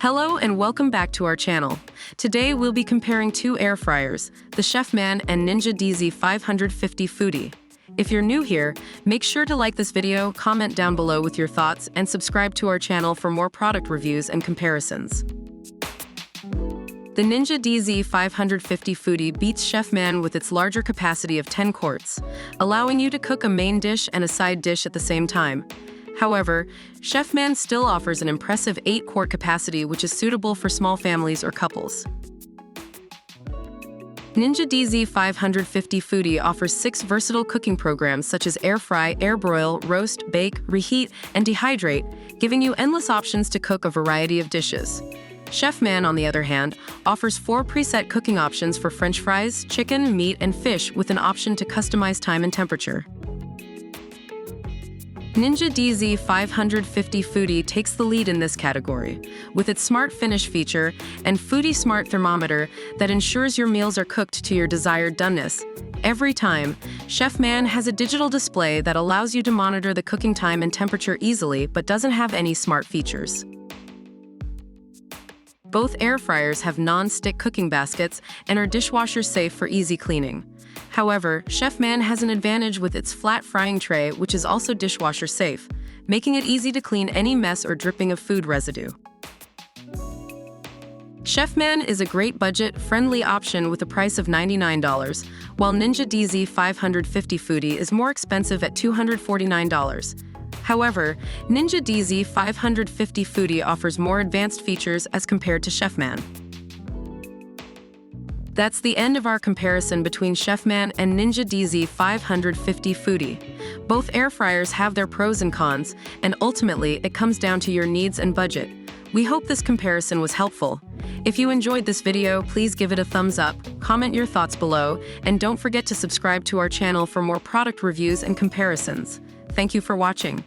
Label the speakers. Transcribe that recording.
Speaker 1: Hello and welcome back to our channel. Today we'll be comparing two air fryers, the Chefman and Ninja DZ550 Foodi. If you're new here, make sure to like this video, comment down below with your thoughts, and subscribe to our channel for more product reviews and comparisons. The Ninja DZ550 Foodi beats Chefman with its larger capacity of 10 quarts, allowing you to cook a main dish and a side dish at the same time. However, Chefman still offers an impressive 8-quart capacity, which is suitable for small families or couples. Ninja DZ550 Foodi offers 6 versatile cooking programs such as air fry, air broil, roast, bake, reheat, and dehydrate, giving you endless options to cook a variety of dishes. Chefman, on the other hand, offers 4 preset cooking options for French fries, chicken, meat, and fish, with an option to customize time and temperature. Ninja DZ550 Foodi takes the lead in this category, with its Smart Finish feature and Foodi Smart Thermometer that ensures your meals are cooked to your desired doneness. Every time, Chefman has a digital display that allows you to monitor the cooking time and temperature easily but doesn't have any smart features. Both air fryers have non-stick cooking baskets and are dishwasher safe for easy cleaning. However, Chefman has an advantage with its flat frying tray, which is also dishwasher safe, making it easy to clean any mess or dripping of food residue. Chefman is a great budget-friendly option with a price of $99, while Ninja DZ550 Foodi is more expensive at $249. However, Ninja DZ550 Foodi offers more advanced features as compared to Chefman. That's the end of our comparison between Chefman and Ninja DZ550 Foodi. Both air fryers have their pros and cons, and ultimately it comes down to your needs and budget. We hope this comparison was helpful. If you enjoyed this video, please give it a thumbs up, comment your thoughts below, and don't forget to subscribe to our channel for more product reviews and comparisons. Thank you for watching.